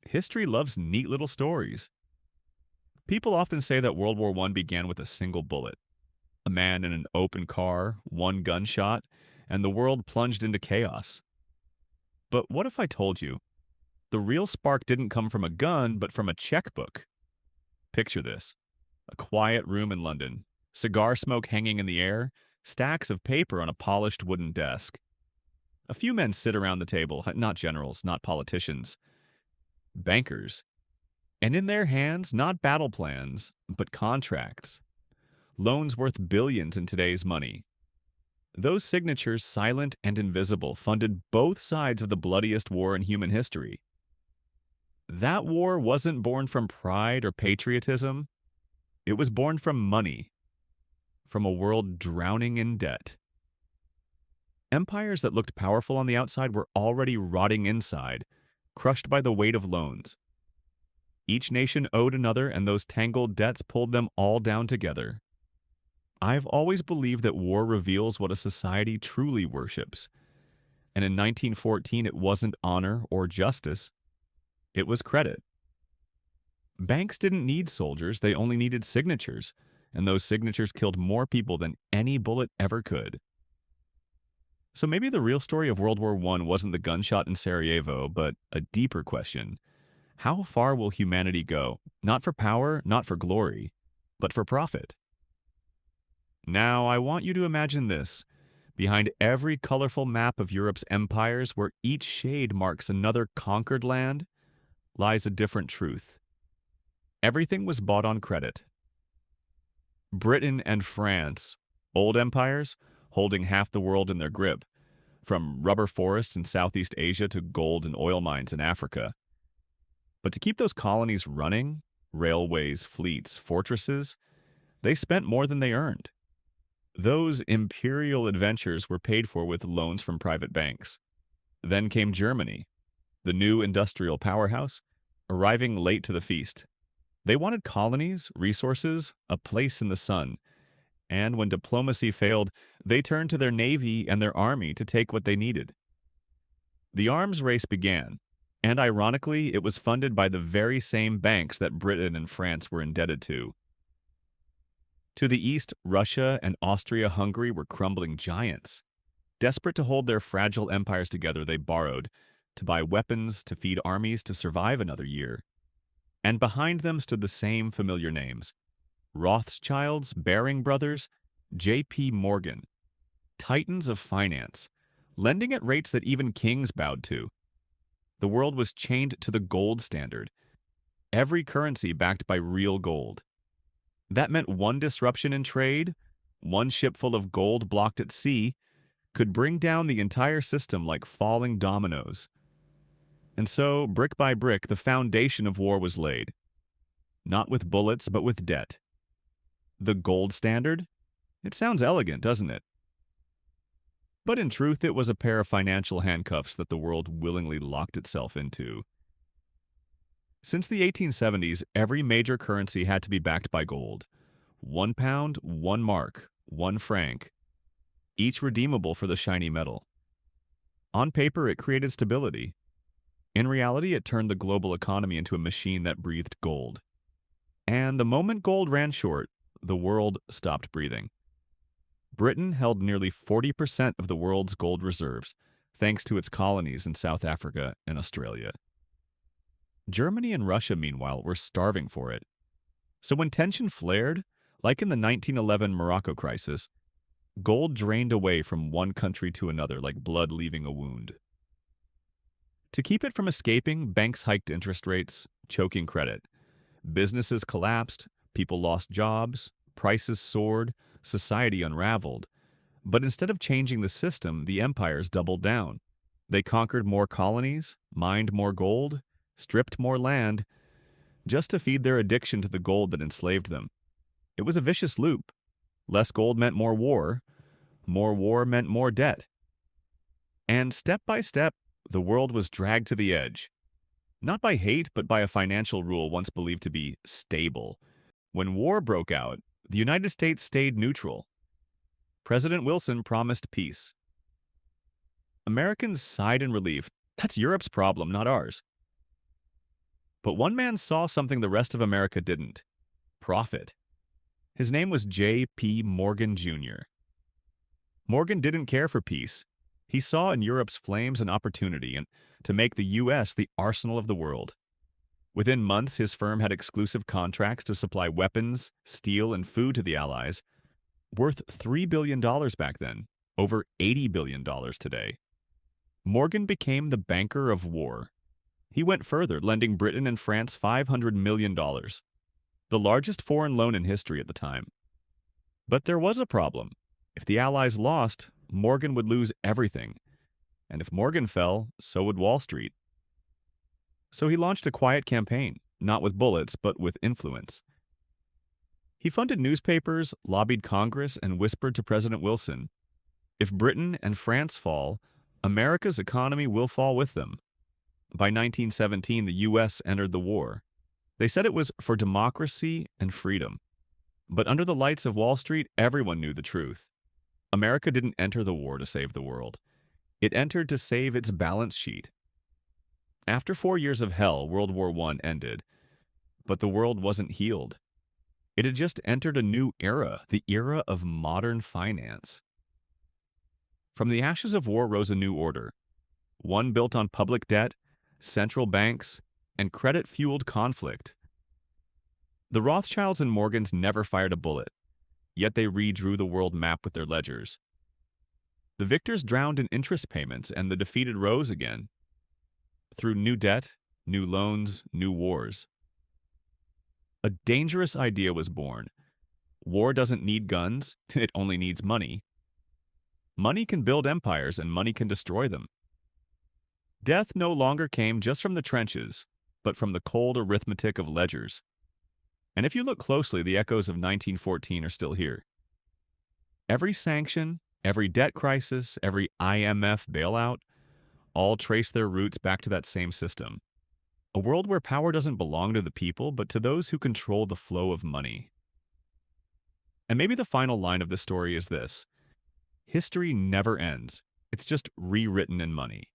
History loves neat little stories. People often say that World War I began with a single bullet. A man in an open car, one gunshot, and the world plunged into chaos. But what if I told you the real spark didn't come from a gun, but from a checkbook? Picture this: a quiet room in London, cigar smoke hanging in the air, stacks of paper on a polished wooden desk. A few men sit around the table, not generals, not politicians, bankers. And in their hands, not battle plans, but contracts. Loans worth billions in today's money. Those signatures, silent and invisible, funded both sides of the bloodiest war in human history. That war wasn't born from pride or patriotism. It was born from money, from a world drowning in debt. Empires that looked powerful on the outside were already rotting inside, crushed by the weight of loans. Each nation owed another, and those tangled debts pulled them all down together. I've always believed that war reveals what a society truly worships. And in 1914, it wasn't honor or justice. It was credit. Banks didn't need soldiers, they only needed signatures, and those signatures killed more people than any bullet ever could. So maybe the real story of World War I wasn't the gunshot in Sarajevo, but a deeper question. How far will humanity go? Not for power, not for glory, but for profit. Now, I want you to imagine this. Behind every colorful map of Europe's empires, where each shade marks another conquered land, lies a different truth. Everything was bought on credit. Britain and France, old empires, holding half the world in their grip, from rubber forests in Southeast Asia to gold and oil mines in Africa. But to keep those colonies running, railways, fleets, fortresses, they spent more than they earned. Those imperial adventures were paid for with loans from private banks. Then came Germany, the new industrial powerhouse, arriving late to the feast. They wanted colonies, resources, a place in the sun. And when diplomacy failed, they turned to their navy and their army to take what they needed. The arms race began, and ironically, it was funded by the very same banks that Britain and France were indebted to. To the east, Russia and Austria-Hungary were crumbling giants. Desperate to hold their fragile empires together, they borrowed to buy weapons, to feed armies, to survive another year. And behind them stood the same familiar names: Rothschilds, Baring Brothers, J.P. Morgan, titans of finance, lending at rates that even kings bowed to. The world was chained to the gold standard, every currency backed by real gold. That meant one disruption in trade, one ship full of gold blocked at sea, could bring down the entire system like falling dominoes. And so, brick by brick, the foundation of war was laid. Not with bullets, but with debt. The gold standard? It sounds elegant, doesn't it? But in truth, it was a pair of financial handcuffs that the world willingly locked itself into. Since the 1870s, every major currency had to be backed by gold. 1 pound, 1 mark, 1 franc, each redeemable for the shiny metal. On paper, it created stability. In reality, it turned the global economy into a machine that breathed gold. And the moment gold ran short, the world stopped breathing. Britain held nearly 40% of the world's gold reserves, thanks to its colonies in South Africa and Australia. Germany and Russia, meanwhile, were starving for it. So when tension flared, like in the 1911 Morocco crisis, gold drained away from one country to another like blood leaving a wound. To keep it from escaping, banks hiked interest rates, choking credit. Businesses collapsed, people lost jobs, prices soared, society unraveled. But instead of changing the system, the empires doubled down. They conquered more colonies, mined more gold, stripped more land, just to feed their addiction to the gold that enslaved them. It was a vicious loop. Less gold meant more war meant more debt. And step by step, the world was dragged to the edge. Not by hate, but by a financial rule once believed to be stable. When war broke out, the United States stayed neutral. President Wilson promised peace. Americans sighed in relief. That's Europe's problem, not ours. But one man saw something the rest of America didn't: profit. His name was J.P. Morgan Jr. Morgan didn't care for peace. He saw in Europe's flames an opportunity and to make the U.S. the arsenal of the world. Within months, his firm had exclusive contracts to supply weapons, steel, and food to the Allies, worth $3 billion back then, over $80 billion today. Morgan became the banker of war. He went further, lending Britain and France $500 million, the largest foreign loan in history at the time. But there was a problem. If the Allies lost, Morgan would lose everything. And if Morgan fell, so would Wall Street. So he launched a quiet campaign, not with bullets, but with influence. He funded newspapers, lobbied Congress, and whispered to President Wilson, "If Britain and France fall, America's economy will fall with them." By 1917, the U.S. entered the war. They said it was for democracy and freedom. But under the lights of Wall Street, everyone knew the truth. America didn't enter the war to save the world. It entered to save its balance sheet. After 4 years of hell, World War I ended. But the world wasn't healed. It had just entered a new era, the era of modern finance. From the ashes of war rose a new order, one built on public debt, central banks, and credit-fueled conflict. The Rothschilds and Morgans never fired a bullet, yet they redrew the world map with their ledgers. The victors drowned in interest payments, and the defeated rose again. Through new debt, new loans, new wars. A dangerous idea was born. War doesn't need guns, it only needs money. Money can build empires, and money can destroy them. Death no longer came just from the trenches, but from the cold arithmetic of ledgers. And if you look closely, the echoes of 1914 are still here. Every sanction, every debt crisis, every IMF bailout, all trace their roots back to that same system. A world where power doesn't belong to the people, but to those who control the flow of money. And maybe the final line of this story is this: history never ends. It's just rewritten in money.